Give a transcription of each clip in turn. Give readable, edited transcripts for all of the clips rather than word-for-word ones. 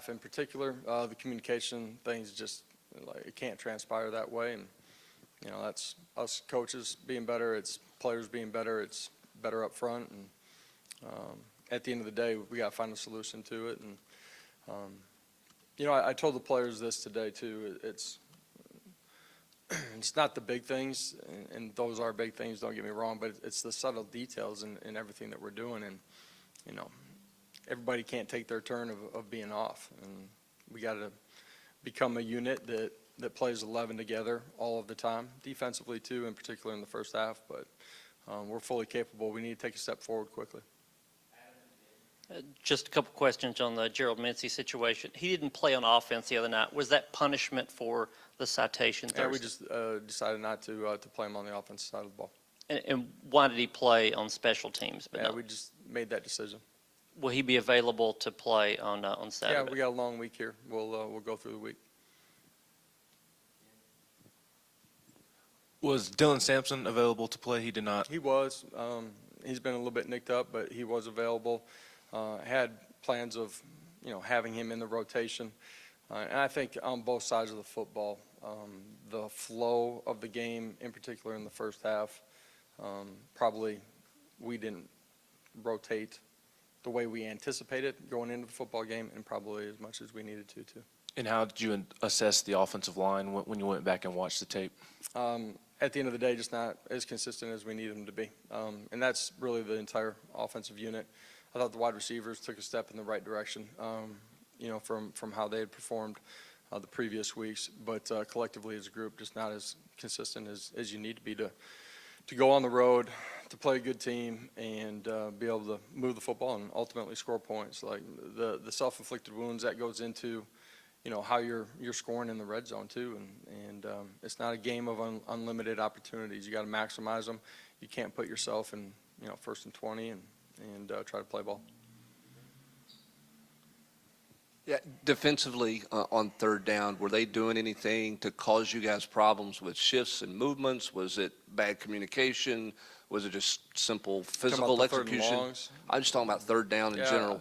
In particular, the communication things just like it can't transpire that way, and that's us coaches being better, it's players being better, it's better up front, and at the end of the day, we got to find a solution to it. And I told the players this today too. It's not the big things, and those are big things. Don't get me wrong, but it's the subtle details in everything that we're doing, and everybody can't take their turn of being off, and we got to become a unit that plays 11 together all of the time, defensively too, in particular in the first half. But we're fully capable. We need to take a step forward quickly. Just a couple questions on the Gerald Mincy situation. He didn't play on offense the other night. Was that punishment for the citation Thursday? Yeah, we just decided not to play him on the offensive side of the ball. And why did he play on special teams? Yeah, we just made that decision. Will he be available to play on Saturday? Yeah, we got a long week here. We'll go through the week. Was Dylan Sampson available to play? He did not. He was. He's been a little bit nicked up, but he was available. Had plans of, having him in the rotation. And I think on both sides of the football, the flow of the game, in particular in the first half, probably we didn't rotate the way we anticipated going into the football game, and probably as much as we needed to too. And how did you assess the offensive line when you went back and watched the tape? At the end of the day, just not as consistent as we need them to be. And that's really the entire offensive unit. I thought the wide receivers took a step in the right direction, from how they had performed the previous weeks. But collectively as a group, just not as consistent as you need to be to go on the road, to play a good team, and be able to move the football and ultimately score points. Like the self-inflicted wounds that goes into, how you're scoring in the red zone too. And it's not a game of unlimited opportunities. You got to maximize them. You can't put yourself in, first and 20 and try to play ball. Yeah, defensively on third down, were they doing anything to cause you guys problems with shifts and movements? Was it bad communication? Was it just simple physical execution? I'm just talking about third down in general.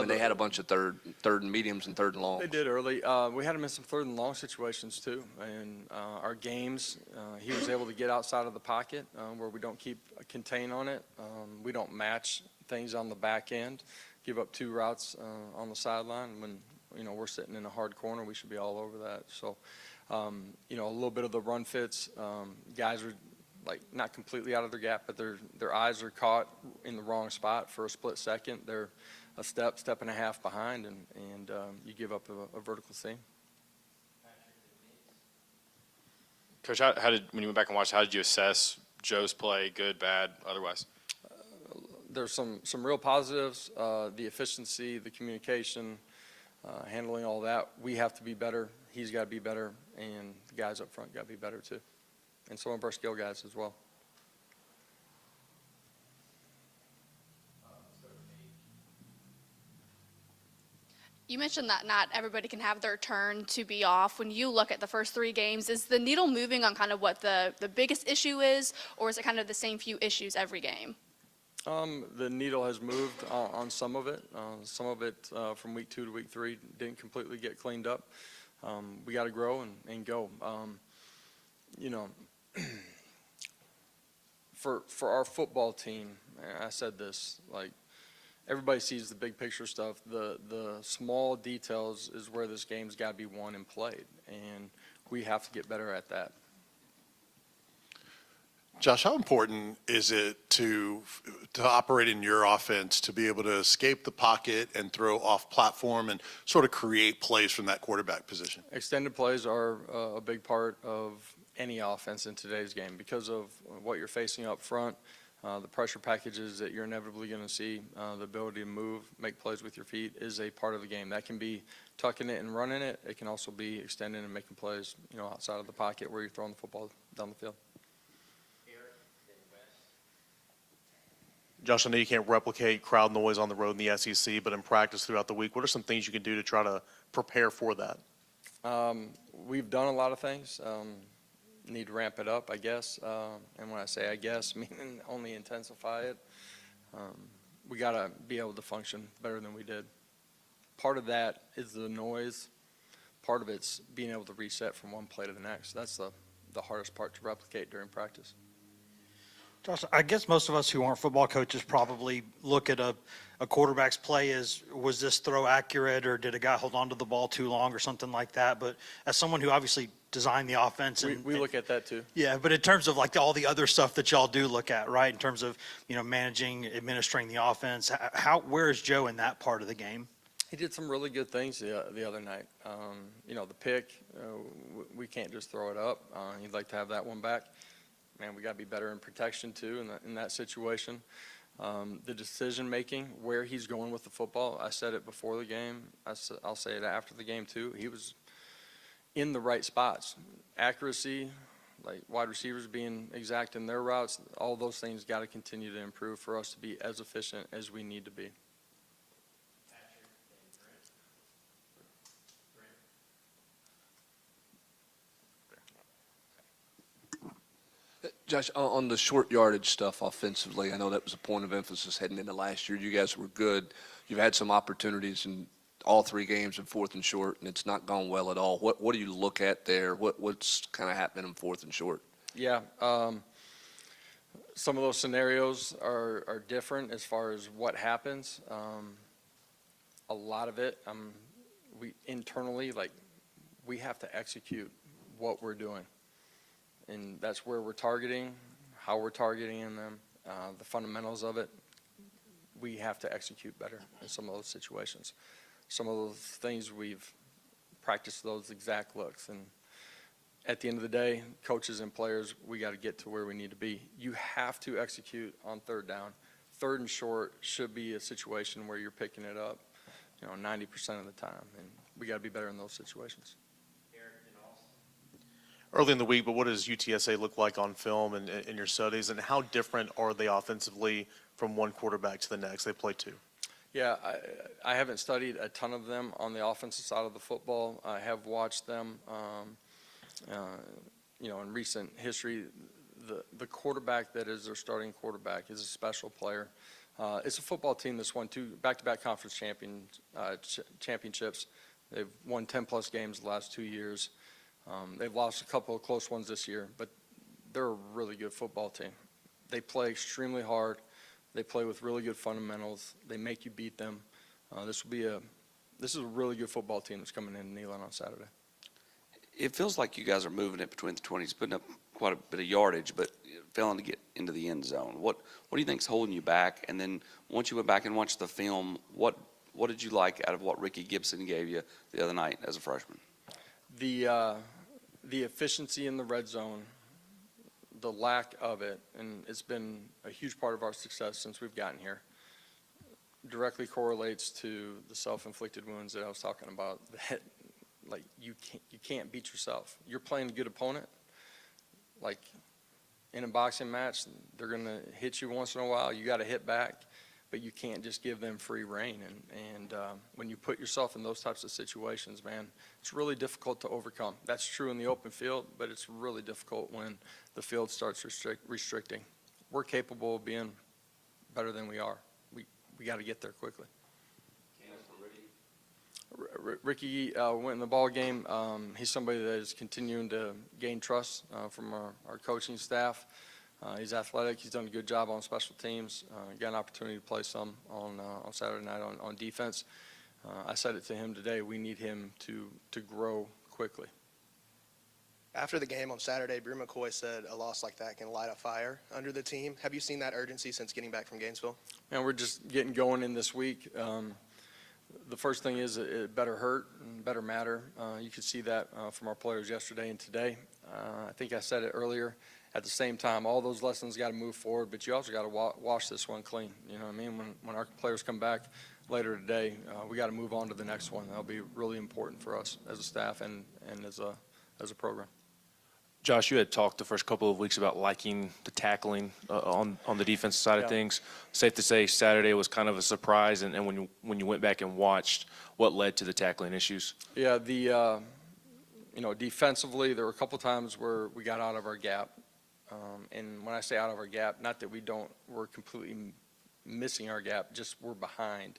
They had a bunch of third and mediums and third and longs. They did early. We had him in some third and long situations too. And our games, he was able to get outside of the pocket where we don't keep a contain on it. We don't match things on the back end. Give up two routes on the sideline. When we're sitting in a hard corner, we should be all over that. So, a little bit of the run fits. Guys are not completely out of their gap, but their eyes are caught in the wrong spot for a split second. They're a step and a half behind, and you give up a vertical seam. Coach, when you went back and watched, how did you assess Joe's play, good, bad, otherwise? There's some real positives, the efficiency, the communication, handling all that. We have to be better. He's got to be better, and the guys up front got to be better too, and some of our skill guys as well. You mentioned that not everybody can have their turn to be off. When you look at the first three games, is the needle moving on kind of what the biggest issue is, or is it kind of the same few issues every game? The needle has moved on some of it. Some of it from week 2 to week 3 didn't completely get cleaned up. We got to grow and go. For our football team, I said this, everybody sees the big picture stuff. The small details is where this game's got to be won and played, and we have to get better at that. Josh, how important is it to operate in your offense to be able to escape the pocket and throw off platform and sort of create plays from that quarterback position? Extended plays are a big part of any offense in today's game because of what you're facing up front, the pressure packages that you're inevitably going to see, the ability to move, make plays with your feet is a part of the game. That can be tucking it and running it. It can also be extending and making plays, outside of the pocket where you're throwing the football down the field. Josh, I know you can't replicate crowd noise on the road in the SEC, but in practice throughout the week, what are some things you can do to try to prepare for that? We've done a lot of things. Need to ramp it up, I guess. And when I say I guess, meaning only intensify it. We got to be able to function better than we did. part of that is the noise. Part of it's being able to reset from one play to the next. That's the hardest part to replicate during practice. Josh, I guess most of us who aren't football coaches probably look at a quarterback's play as, was this throw accurate, or did a guy hold on to the ball too long or something like that? But as someone who obviously designed the offense. We look at that too. Yeah, but in terms of like all the other stuff that y'all do look at, right, in terms of, managing, administering the offense, where is Joe in that part of the game? He did some really good things the other night. The pick, we can't just throw it up. He'd like to have that one back. Man, we got to be better in protection too in that situation. The decision-making, where he's going with the football, I said it before the game. I'll say it after the game too. He was in the right spots. Accuracy, like wide receivers being exact in their routes, all those things got to continue to improve for us to be as efficient as we need to be. Josh, on the short yardage stuff offensively, I know that was a point of emphasis heading into last year. You guys were good. You've had some opportunities in all 3 games in 4th and short, and it's not gone well at all. What do you look at there? What's kind of happening in 4th and short? Yeah, some of those scenarios are different as far as what happens. A lot of it, we internally, we have to execute what we're doing. And that's where we're targeting, how we're targeting them, the fundamentals of it. We have to execute better in some of those situations. Some of those things we've practiced those exact looks. And at the end of the day, coaches and players, we got to get to where we need to be. You have to execute on 3rd down. 3rd and short should be a situation where you're picking it up, 90% of the time. And we got to be better in those situations. Early in the week, but what does UTSA look like on film and in your studies, and how different are they offensively from one quarterback to the next? They play 2. Yeah, I haven't studied a ton of them on the offensive side of the football. I have watched them, in recent history. The quarterback that is their starting quarterback is a special player. It's a football team that's won 2 back-to-back conference championships. They've won 10-plus games the last 2 years. They've lost a couple of close ones this year, but they're a really good football team. They play extremely hard. They play with really good fundamentals. They make you beat them. This is a really good football team that's coming in Neyland on Saturday. It feels like you guys are moving it between the 20s, putting up quite a bit of yardage, but failing to get into the end zone. What do you think's holding you back? And then once you went back and watched the film, what did you like out of what Ricky Gibson gave you the other night as a freshman? The efficiency in the red zone, the lack of it, and it's been a huge part of our success since we've gotten here, directly correlates to the self-inflicted wounds that I was talking about. That, you can't beat yourself. You're playing a good opponent. Like in a boxing match, they're going to hit you once in a while. You got to hit back, but you can't just give them free rein. And when you put yourself in those types of situations, man, it's really difficult to overcome. That's true in the open field, but it's really difficult when the field starts restricting. We're capable of being better than we are. We got to get there quickly. Ricky went in the ball game. He's somebody that is continuing to gain trust from our coaching staff. He's athletic. He's done a good job on special teams. Got an opportunity to play some on Saturday night on defense. I said it to him today. We need him to grow quickly. After the game on Saturday, Brew McCoy said a loss like that can light a fire under the team. Have you seen that urgency since getting back from Gainesville? And we're just getting going in this week. The first thing is it better hurt and better matter. You could see that from our players yesterday and today. I think I said it earlier. At the same time, all those lessons got to move forward, but you also got to wash this one clean. You know what I mean? When our players come back later today, we got to move on to the next one. That'll be really important for us as a staff and as a program. Josh, you had talked the first couple of weeks about liking the tackling on the defensive side of things. Safe to say Saturday was kind of a surprise, and when you went back and watched, what led to the tackling issues? Yeah, defensively, there were a couple times where we got out of our gap. And when I say out of our gap, not that we're completely missing our gap, just we're behind.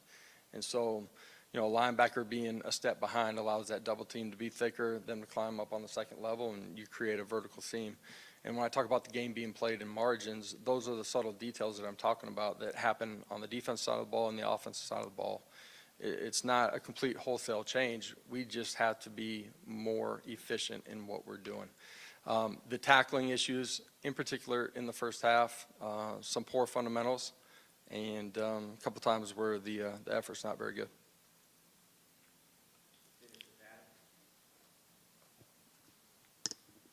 And so, a linebacker being a step behind allows that double team to be thicker, them to climb up on the second level, and you create a vertical seam. And when I talk about the game being played in margins, those are the subtle details that I'm talking about that happen on the defense side of the ball and the offensive side of the ball. It's not a complete wholesale change. We just have to be more efficient in what we're doing. The tackling issues, in particular in the first half, some poor fundamentals, and a couple times where the effort's not very good.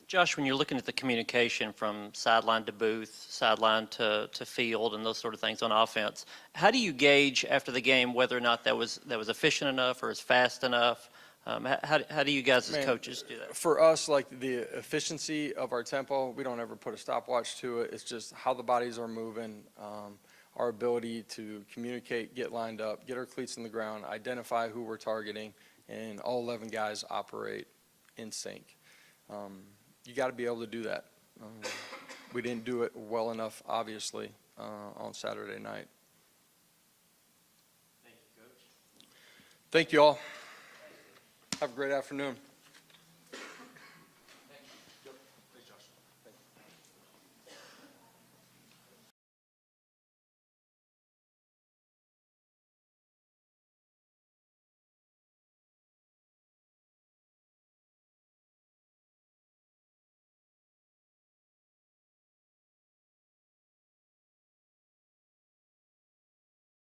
Josh, when you're looking at the communication from sideline to booth, sideline to field, and those sort of things on offense, how do you gauge after the game whether or not that was efficient enough or is fast enough? How do you guys as Man, coaches do that? For us, like the efficiency of our tempo, we don't ever put a stopwatch to it. It's just how the bodies are moving, our ability to communicate, get lined up, get our cleats in the ground, identify who we're targeting, and all 11 guys operate in sync. You got to be able to do that. We didn't do it well enough, obviously, on Saturday night. Thank you, Coach. Thank you all. Have a great afternoon.